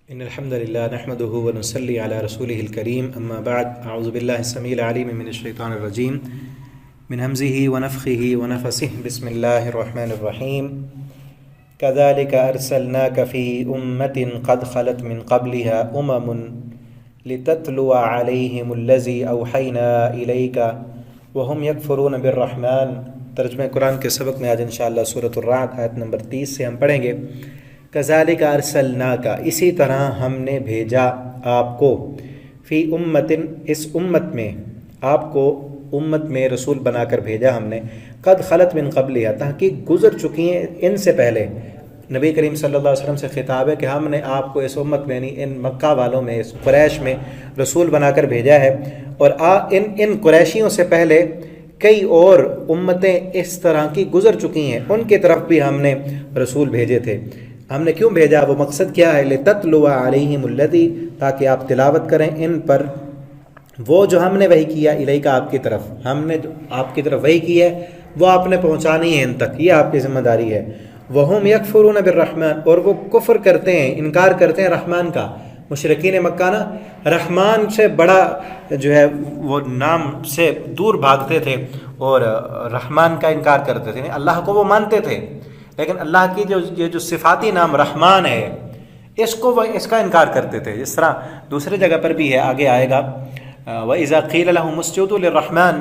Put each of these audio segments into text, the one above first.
إن الحمد لله نحمده ونصلي على رسوله الكريم أما بعد أعوذ بالله السميع العليم من الشيطان الرجيم من همزه ونفخه ونفسه بسم الله الرحمن الرحيم كذلك أرسلناك في أمة قد خلت من قبلها لتتلو عليهم الذي أوحينا إليك وهم يكفرون بالرحمن۔ ترجمہ قرآن کے سبق میں آج انشاءاللہ سورۃ الرعد آیت نمبر 30 سے ہم پڑھیں گے۔ کذالک ارسلناک، اسی طرح ہم نے بھیجا آپ کو، فی امت، اس امت میں، آپ کو امت میں رسول بنا کر بھیجا ہم نے، قد خلت من قبلھا، تحقیق گزر چکی ہیں ان سے پہلے۔ نبی کریم صلی اللہ علیہ وسلم سے خطاب ہے کہ ہم نے آپ کو اس امت میں، یعنی ان مکہ والوں میں، اس قریش میں رسول بنا کر بھیجا ہے، اور ان قریشیوں سے پہلے کئی اور امتیں اس طرح کی گزر چکی ہیں، ان کی طرف بھی ہم نے رسول بھیجے تھے۔ ہم نے کیوں بھیجا، وہ مقصد کیا ہے؟ لتتلو علیہم الذی، تاکہ آپ تلاوت کریں ان پر وہ جو ہم نے وحی کیا، الیک، آپ کی طرف، ہم نے جو آپ کی طرف وحی کی ہے وہ آپ نے پہنچانی ہے ان تک، یہ آپ کی ذمہ داری ہے۔ وہم یکفرون بالرحمن، اور وہ کفر کرتے ہیں، انکار کرتے ہیں رحمان کا۔ مشرکین مکہ نا رحمان سے بڑا جو ہے وہ نام سے دور بھاگتے تھے اور رحمان کا انکار کرتے تھے، اللہ کو وہ مانتے تھے لیکن اللہ کی یہ جو صفاتی نام رحمان ہے اس کا انکار کرتے تھے۔ اس طرح دوسری جگہ پر بھی ہے، آگے آئے گا، وَإِذَا قِيلَ لَهُمُ اسْجُدُوا لِلرَّحْمَنِ،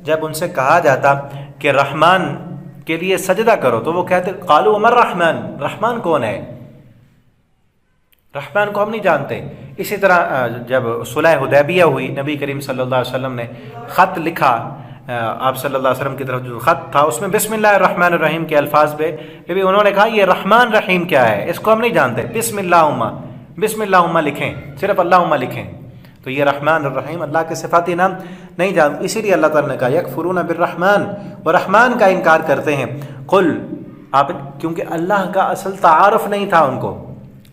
جب ان سے کہا جاتا کہ رحمان کے لیے سجدہ کرو تو وہ کہتے قالوا وما الرحمن، رحمان کون ہے؟ رحمان کو ہم نہیں جانتے۔ اسی طرح جب صلح حدیبیہ ہوئی، نبی کریم صلی اللہ علیہ وسلم نے خط لکھا، آپ صلی اللہ علیہ وسلم کی طرف جو خط تھا اس میں بسم اللہ الرحمن الرحیم کے الفاظ پہ بھی انہوں نے کہا یہ رحمان رحیم کیا ہے، اس کو ہم نہیں جانتے، بسم اللہم لکھیں، صرف اللہم لکھیں۔ تو یہ رحمان الرحیم اللہ کے صفاتی نام نہیں جانتے، اسی لیے اللہ تعالیٰ نے کہا یکفرون بالرحمن، وہ رحمان کا انکار کرتے ہیں۔ قل، آپ، کیونکہ اللہ کا اصل تعارف نہیں تھا ان کو،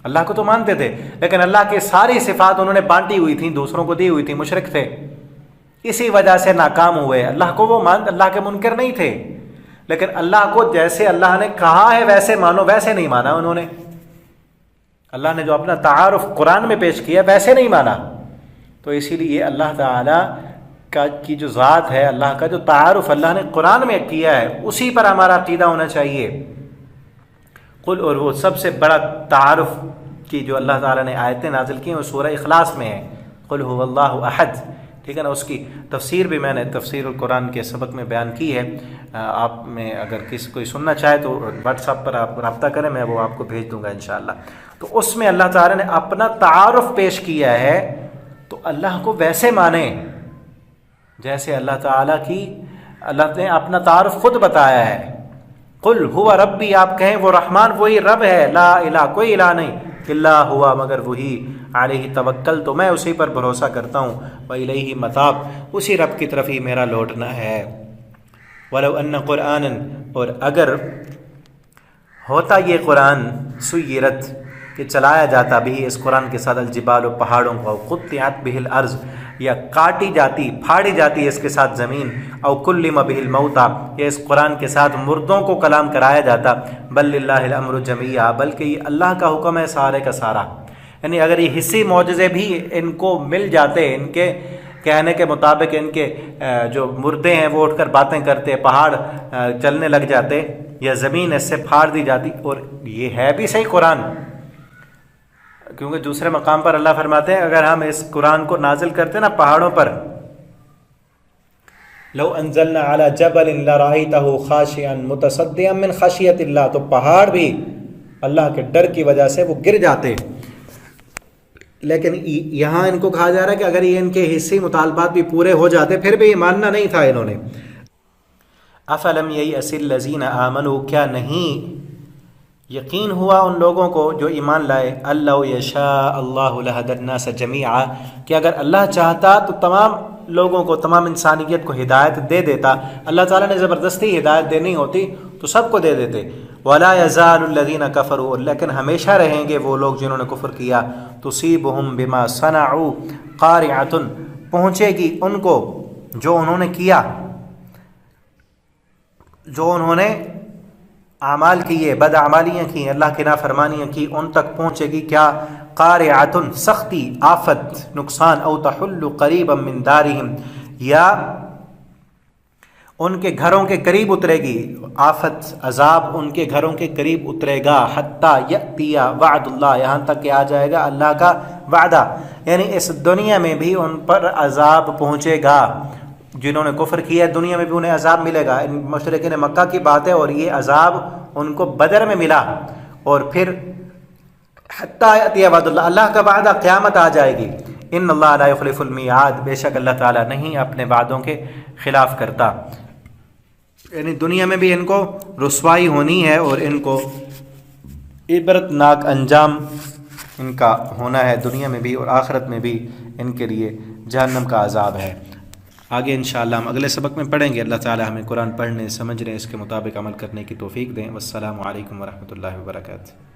اللہ کو تو مانتے تھے لیکن اللہ کے ساری صفات انہوں نے بانٹی ہوئی تھیں، دوسروں کو دی ہوئی تھی، مشرک تھے، اسی وجہ سے ناکام ہوئے۔ اللہ کو وہ اللہ کے منکر نہیں تھے لیکن اللہ کو جیسے اللہ نے کہا ہے ویسے مانو، ویسے نہیں مانا انہوں نے۔ اللہ نے جو اپنا تعارف قرآن میں پیش کیا ویسے نہیں مانا، تو اسی لیے اللہ تعالیٰ کی جو ذات ہے، اللہ کا جو تعارف اللہ نے قرآن میں کیا ہے اسی پر ہمارا عقیدہ ہونا چاہیے۔ قل، اور وہ سب سے بڑا تعارف کی جو اللہ تعالیٰ نے آیتیں نازل کی ہیں وہ سورہ اخلاص میں ہے، قل هو اللہ احد، ٹھیک ہے نا؟ اس کی تفسیر بھی میں نے تفسیر القرآن کے سبق میں بیان کی ہے، آپ میں اگر کوئی سننا چاہے تو واٹس ایپ پر آپ رابطہ کریں، میں وہ آپ کو بھیج دوں گا انشاءاللہ۔ تو اس میں اللہ تعالیٰ نے اپنا تعارف پیش کیا ہے، تو اللہ کو ویسے مانیں جیسے اللہ نے اپنا تعارف خود بتایا ہے۔ قل ہوا ربی، آپ کہیں وہ رحمان وہی رب ہے، لا الہ، کوئی الہ نہیں، الا ہوا، مگر وہی، علیہ توکل، تو میں اسی پر بھروسہ کرتا ہوں، وإلیہ متاب، اسی رب کی طرف ہی میرا لوٹنا ہے۔ ولو ان قرآنا، اور اگر ہوتا یہ قرآن، سیرت، کہ چلایا جاتا بھی اس قرآن کے ساتھ، الجبال، و پہاڑوں کو، قطعت بہ الارض، یا کاٹی جاتی، پھاڑی جاتی اس کے ساتھ زمین، او کلم بہ الموتى، یا اس قرآن کے ساتھ مردوں کو کلام کرایا جاتا، بل للہ الامر جمیعا، بلکہ یہ اللہ کا حکم ہے سارے کا سارا۔ یعنی اگر یہ حصی معجزے بھی ان کو مل جاتے، ان کے کہنے کے مطابق ان کے جو مردے ہیں وہ اٹھ کر باتیں کرتے، پہاڑ چلنے لگ جاتے، یا زمین اس سے پھاڑ دی جاتی، اور یہ ہے بھی صحیح قرآن، کیونکہ دوسرے مقام پر اللہ فرماتے ہیں اگر ہم اس قرآن کو نازل کرتے نا پہاڑوں پر، لو انزلنا علی جبل لرأیتہ خاشعا متصدعا من خشیۃ اللہ، تو پہاڑ بھی اللہ کے ڈر کی وجہ سے وہ گر جاتے۔ لیکن یہاں ان کو کہا جا رہا ہے کہ اگر یہ ان کے حصی مطالبات بھی پورے ہو جاتے پھر بھی یہ ماننا نہیں تھا انہوں نے۔ افلم ییأس الذین آمنوا، کیا نہیں یقین ہوا ان لوگوں کو جو ایمان لائے، اللہ یشاء اللہ لہدی الناس جمیعا، کہ اگر اللہ چاہتا تو تمام لوگوں کو، تمام انسانیت کو ہدایت دے دیتا۔ اللہ تعالیٰ نے زبردستی ہدایت دینی ہوتی تو سب کو دے دیتے۔ ولا یزال الذین کفروا، لیکن ہمیشہ رہیں گے وہ لوگ جنہوں نے کفر کیا، تصیبہم بما صنعوا قارعۃ، پہنچے گی ان کو جو انہوں نے کیا، جو انہوں نے اعمال کیے، بد اعمالیاں کی، اللہ کی نافرمانیاں کی، ان تک پہنچے گی کیا؟ قارعۃ، سختی، آفت، نقصان، او تحل قریبا من دارہم، یا ان کے گھروں کے قریب اترے گی، آفت، عذاب ان کے گھروں کے قریب اترے گا، حتی یأتی وعد اللہ، یہاں تک کہ آ جائے گا اللہ کا وعدہ، یعنی اس دنیا میں بھی ان پر عذاب پہنچے گا۔ جنہوں نے کفر کیا ہے دنیا میں بھی انہیں عذاب ملے گا، ان مشرکین مکہ کی بات ہے، اور یہ عذاب ان کو بدر میں ملا، اور پھر حتی یأتی وعد اللہ، اللہ کا وعدہ قیامت آ جائے گی۔ ان اللہ لا یخلف المیعاد، بے شک اللہ تعالیٰ نہیں اپنے وعدوں کے خلاف کرتا۔ یعنی دنیا میں بھی ان کو رسوائی ہونی ہے، اور ان کو عبرت ناک انجام ان کا ہونا ہے، دنیا میں بھی اور آخرت میں بھی ان کے لیے جہنم کا عذاب ہے۔ آگے انشاءاللہ ہم اگلے سبق میں پڑھیں گے۔ اللہ تعالی ہمیں قرآن پڑھنے، سمجھنے، اس کے مطابق عمل کرنے کی توفیق دیں۔ والسلام علیکم ورحمۃ اللہ وبرکاتہ۔